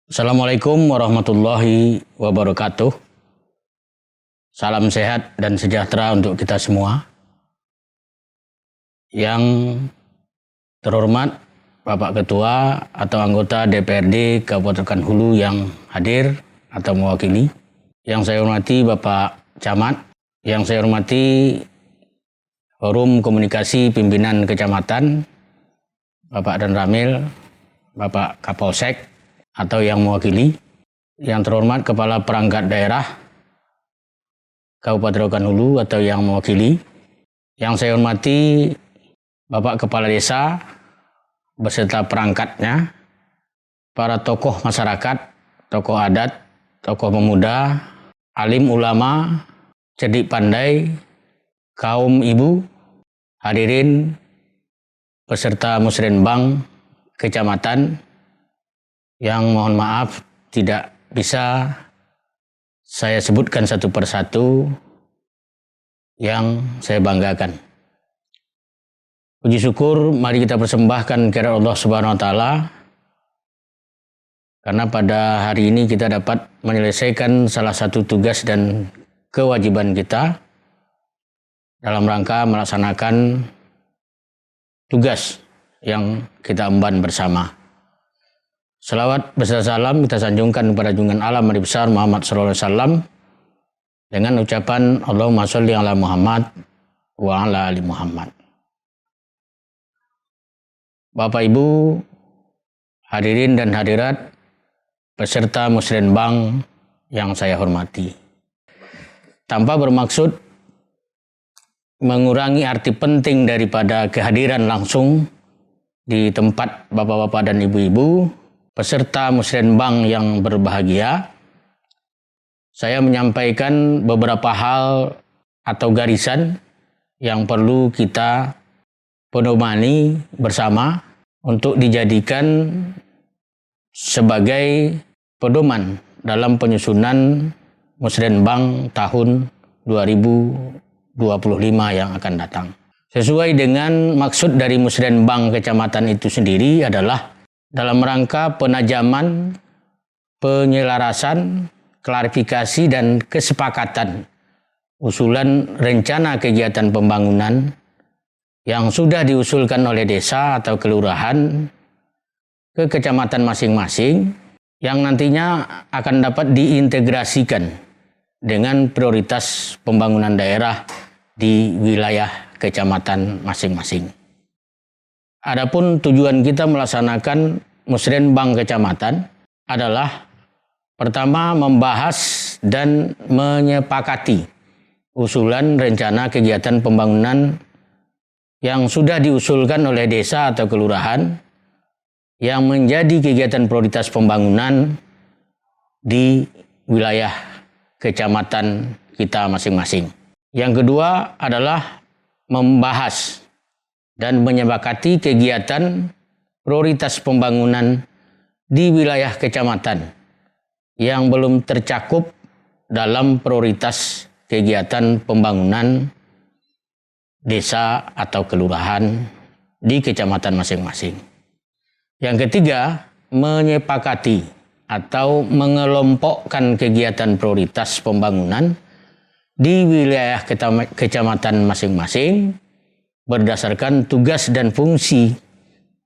Assalamualaikum warahmatullahi wabarakatuh. Salam sehat dan sejahtera untuk kita semua. Yang terhormat Bapak Ketua atau anggota DPRD Kabupaten Hulu yang hadir atau mewakili. Yang saya hormati Bapak Camat. Yang saya hormati Forum Komunikasi Pimpinan Kecamatan, Bapak Dan Ramil, Bapak Kapolsek atau yang mewakili, yang terhormat Kepala Perangkat Daerah Kabupaten Rokan Hulu atau yang mewakili, yang saya hormati Bapak Kepala Desa beserta perangkatnya, para tokoh masyarakat, tokoh adat, tokoh pemuda, alim ulama, cerdik pandai, kaum ibu, hadirin peserta musrenbang kecamatan, yang mohon maaf tidak bisa saya sebutkan satu persatu yang saya banggakan. Puji syukur mari kita persembahkan kepada Allah Subhanahu wa taala karena pada hari ini kita dapat menyelesaikan salah satu tugas dan kewajiban kita dalam rangka melaksanakan tugas yang kita emban bersama. Salawat beserta salam kita sanjungkan kepada junjungan alam Nabi besar Muhammad sallallahu alaihi wasallam dengan ucapan Allahumma sholli ala Muhammad wa ala ali Muhammad. Bapak Ibu, hadirin dan hadirat peserta musrenbang yang saya hormati. Tanpa bermaksud mengurangi arti penting daripada kehadiran langsung di tempat bapak-bapak dan ibu-ibu peserta musrenbang yang berbahagia, saya menyampaikan beberapa hal atau garisan yang perlu kita pedomani bersama untuk dijadikan sebagai pedoman dalam penyusunan musrenbang tahun 2025 yang akan datang. Sesuai dengan maksud dari musrenbang kecamatan itu sendiri adalah dalam rangka penajaman, penyelarasan, klarifikasi dan kesepakatan usulan rencana kegiatan pembangunan yang sudah diusulkan oleh desa atau kelurahan ke kecamatan masing-masing yang nantinya akan dapat diintegrasikan dengan prioritas pembangunan daerah di wilayah kecamatan masing-masing. Adapun tujuan kita melaksanakan musrenbang kecamatan adalah pertama membahas dan menyepakati usulan rencana kegiatan pembangunan yang sudah diusulkan oleh desa atau kelurahan yang menjadi kegiatan prioritas pembangunan di wilayah kecamatan kita masing-masing. Yang kedua adalah membahas dan menyepakati kegiatan prioritas pembangunan di wilayah kecamatan yang belum tercakup dalam prioritas kegiatan pembangunan desa atau kelurahan di kecamatan masing-masing. Yang ketiga, menyepakati atau mengelompokkan kegiatan prioritas pembangunan di wilayah kecamatan masing-masing berdasarkan tugas dan fungsi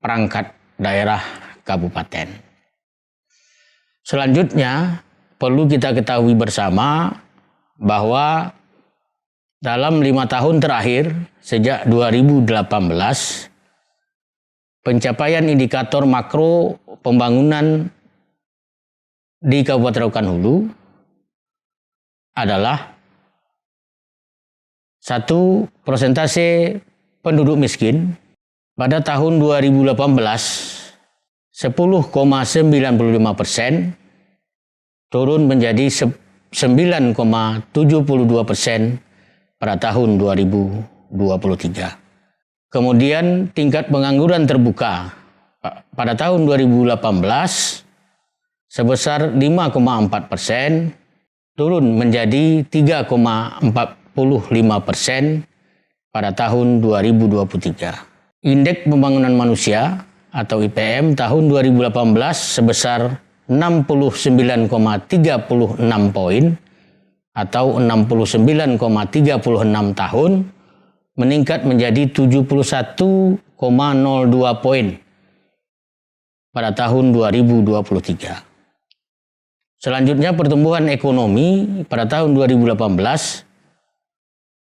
perangkat daerah kabupaten. Selanjutnya, perlu kita ketahui bersama bahwa dalam 5 tahun terakhir, sejak 2018, pencapaian indikator makro pembangunan di Kabupaten Rokan Hulu adalah 1. Persentase penduduk miskin pada tahun 2018 10,95% turun menjadi 9,72% pada tahun 2023. Kemudian tingkat pengangguran terbuka pada tahun 2018 sebesar 5,4% turun menjadi 3,45% pada tahun 2023. Indeks pembangunan manusia atau IPM tahun 2018 sebesar 69,36 poin atau 69,36 tahun meningkat menjadi 71,02 poin pada tahun 2023. Selanjutnya pertumbuhan ekonomi pada tahun 2018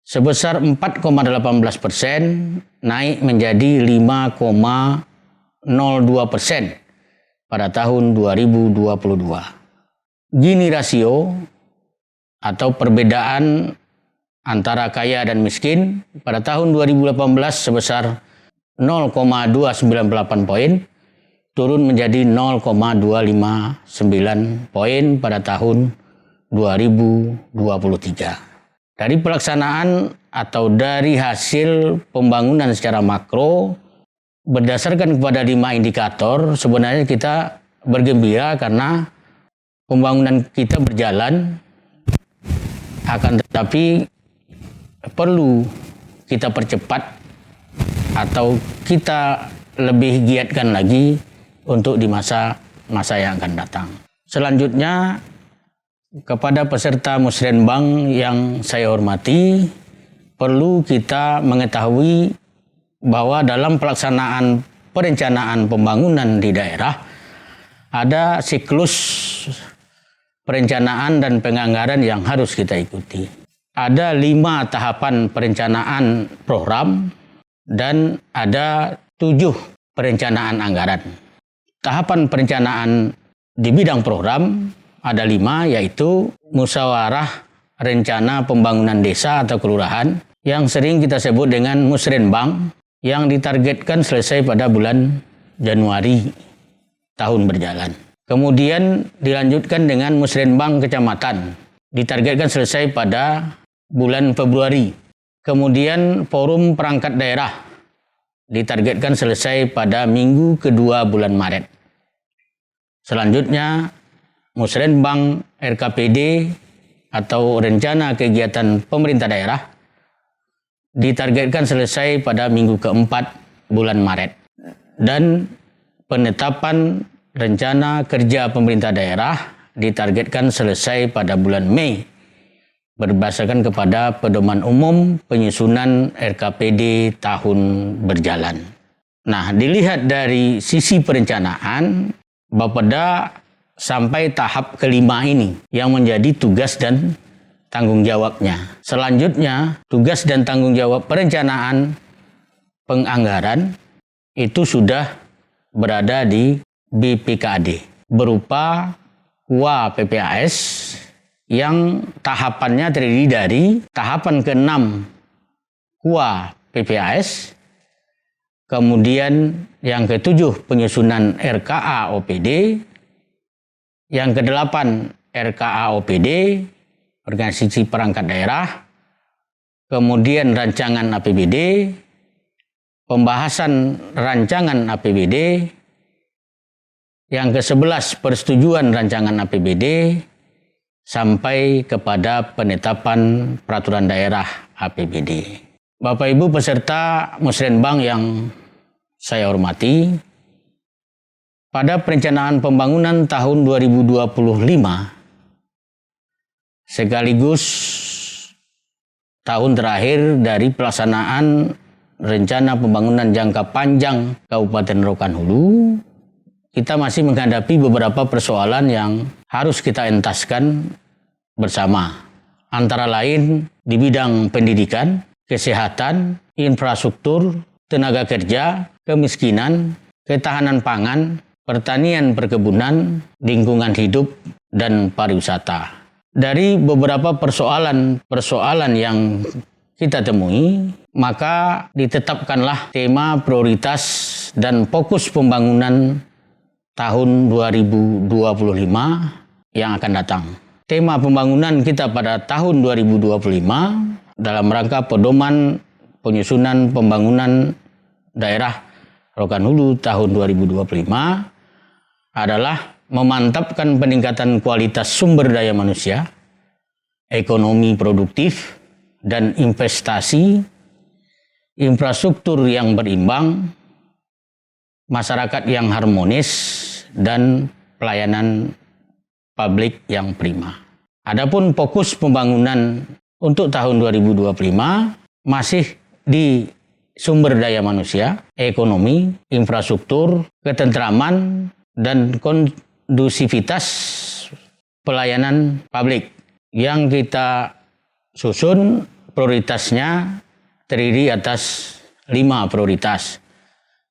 sebesar 4,18% naik menjadi 5,02% pada tahun 2022. Gini rasio atau perbedaan antara kaya dan miskin pada tahun 2018 sebesar 0,298 poin, turun menjadi 0,259 poin pada tahun 2023. Dari pelaksanaan atau dari hasil pembangunan secara makro, berdasarkan kepada 5 indikator, sebenarnya kita bergembira karena pembangunan kita berjalan, akan tetapi perlu kita percepat atau kita lebih giatkan lagi untuk di masa yang akan datang. Selanjutnya, kepada peserta Musrenbang yang saya hormati, perlu kita mengetahui bahwa dalam pelaksanaan perencanaan pembangunan di daerah ada siklus perencanaan dan penganggaran yang harus kita ikuti. Ada 5 tahapan perencanaan program dan ada 7 perencanaan anggaran. Tahapan perencanaan di bidang program ada 5, yaitu musyawarah rencana pembangunan desa atau kelurahan yang sering kita sebut dengan Musrenbang, yang ditargetkan selesai pada bulan Januari tahun berjalan. Kemudian dilanjutkan dengan Musrenbang kecamatan, ditargetkan selesai pada bulan Februari. Kemudian forum perangkat daerah ditargetkan selesai pada minggu kedua bulan Maret. Selanjutnya Musrenbang RKPD atau rencana kegiatan pemerintah daerah ditargetkan selesai pada minggu keempat bulan Maret. Dan penetapan rencana kerja pemerintah daerah ditargetkan selesai pada bulan Mei berdasarkan kepada pedoman umum penyusunan RKPD tahun berjalan. Nah, dilihat dari sisi perencanaan, Bapeda sampai tahap kelima ini yang menjadi tugas dan tanggung jawabnya. Selanjutnya, tugas dan tanggung jawab perencanaan penganggaran itu sudah berada di BPKAD berupa KUA PPAS yang tahapannya terdiri dari tahapan ke-6 KUA PPAS, kemudian yang ke-7 penyusunan RKA OPD, yang ke-8 RKA OPD, organisasi perangkat daerah, kemudian rancangan APBD, pembahasan rancangan APBD, yang ke-11 persetujuan rancangan APBD, sampai kepada penetapan peraturan daerah APBD. Bapak Ibu peserta Musrenbang yang saya hormati, pada perencanaan pembangunan tahun 2025 sekaligus tahun terakhir dari pelaksanaan rencana pembangunan jangka panjang Kabupaten Rokan Hulu, kita masih menghadapi beberapa persoalan yang harus kita entaskan bersama. Antara lain di bidang pendidikan, kesehatan, infrastruktur, tenaga kerja, kemiskinan, ketahanan pangan, pertanian, perkebunan, lingkungan hidup, dan pariwisata. Dari beberapa persoalan yang kita temui, maka ditetapkanlah tema prioritas dan fokus pembangunan tahun 2025 yang akan datang. Tema pembangunan kita pada tahun 2025 dalam rangka pedoman penyusunan pembangunan daerah Rokan Hulu tahun 2025 adalah memantapkan peningkatan kualitas sumber daya manusia, ekonomi produktif, dan investasi, infrastruktur yang berimbang, masyarakat yang harmonis, dan pelayanan publik yang prima. Adapun fokus pembangunan untuk tahun 2025 masih di sumber daya manusia, ekonomi, infrastruktur, ketentraman, dan kondusivitas pelayanan publik. Yang kita susun prioritasnya terdiri atas 5 prioritas,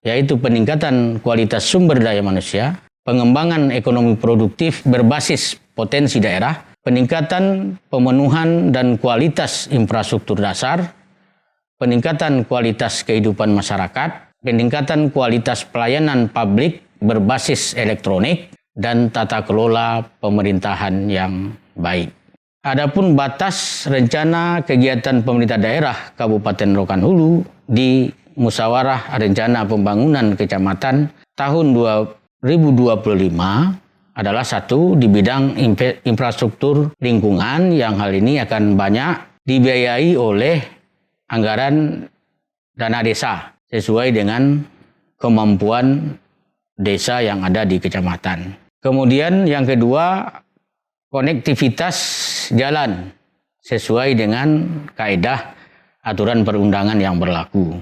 yaitu peningkatan kualitas sumber daya manusia, pengembangan ekonomi produktif berbasis potensi daerah, peningkatan pemenuhan dan kualitas infrastruktur dasar, peningkatan kualitas kehidupan masyarakat, peningkatan kualitas pelayanan publik berbasis elektronik, dan tata kelola pemerintahan yang baik. Adapun batas rencana kegiatan pemerintah daerah Kabupaten Rokan Hulu di Musyawarah Rencana Pembangunan Kecamatan tahun 2025 adalah 1. Di bidang infrastruktur lingkungan, yang hal ini akan banyak dibiayai oleh anggaran dana desa sesuai dengan kemampuan desa yang ada di kecamatan. Kemudian yang kedua, konektivitas jalan sesuai dengan kaedah aturan perundangan yang berlaku.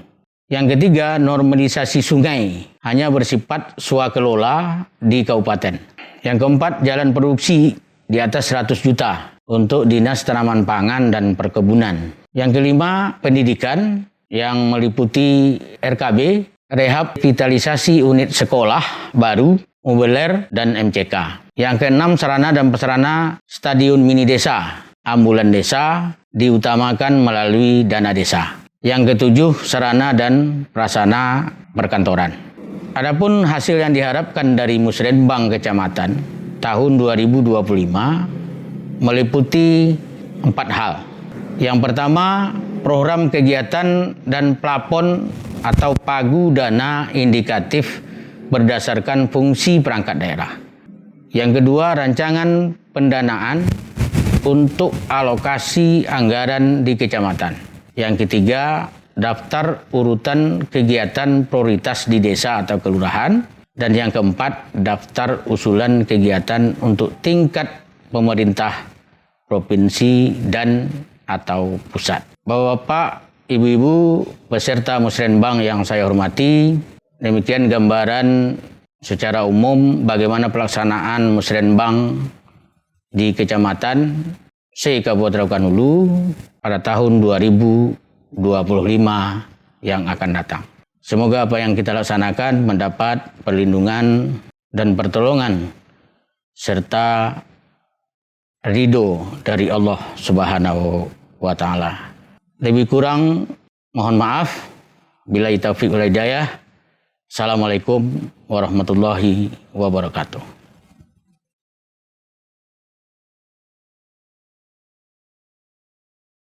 Yang ketiga, normalisasi sungai hanya bersifat swakelola di kabupaten. Yang keempat, jalan produksi di atas 100 juta untuk Dinas Tanaman Pangan dan Perkebunan. Yang kelima, pendidikan yang meliputi RKB, rehabilitasi unit sekolah baru, mobiler, dan MCK. Yang keenam, sarana dan prasarana stadion mini desa, ambulan desa diutamakan melalui dana desa. Yang ketujuh, sarana dan prasarana perkantoran. Adapun hasil yang diharapkan dari Musrenbang Kecamatan tahun 2025 meliputi 4 hal. Yang pertama, program kegiatan dan plafon atau pagu dana indikatif berdasarkan fungsi perangkat daerah. Yang kedua, rancangan pendanaan untuk alokasi anggaran di kecamatan. Yang ketiga, daftar urutan kegiatan prioritas di desa atau kelurahan. Dan yang keempat, daftar usulan kegiatan untuk tingkat pemerintah provinsi dan atau pusat. Bapak-bapak, ibu-ibu, peserta Musrenbang yang saya hormati, demikian gambaran secara umum bagaimana pelaksanaan Musrenbang di Kecamatan C Kabupaten Rokan Hulu pada tahun 2025 yang akan datang. Semoga apa yang kita laksanakan mendapat perlindungan dan pertolongan serta ridho dari Allah Subhanahu wa Ta'ala. Lebih kurang mohon maaf. Billahi taufiq wal hidayah. Assalamualaikum warahmatullahi wabarakatuh.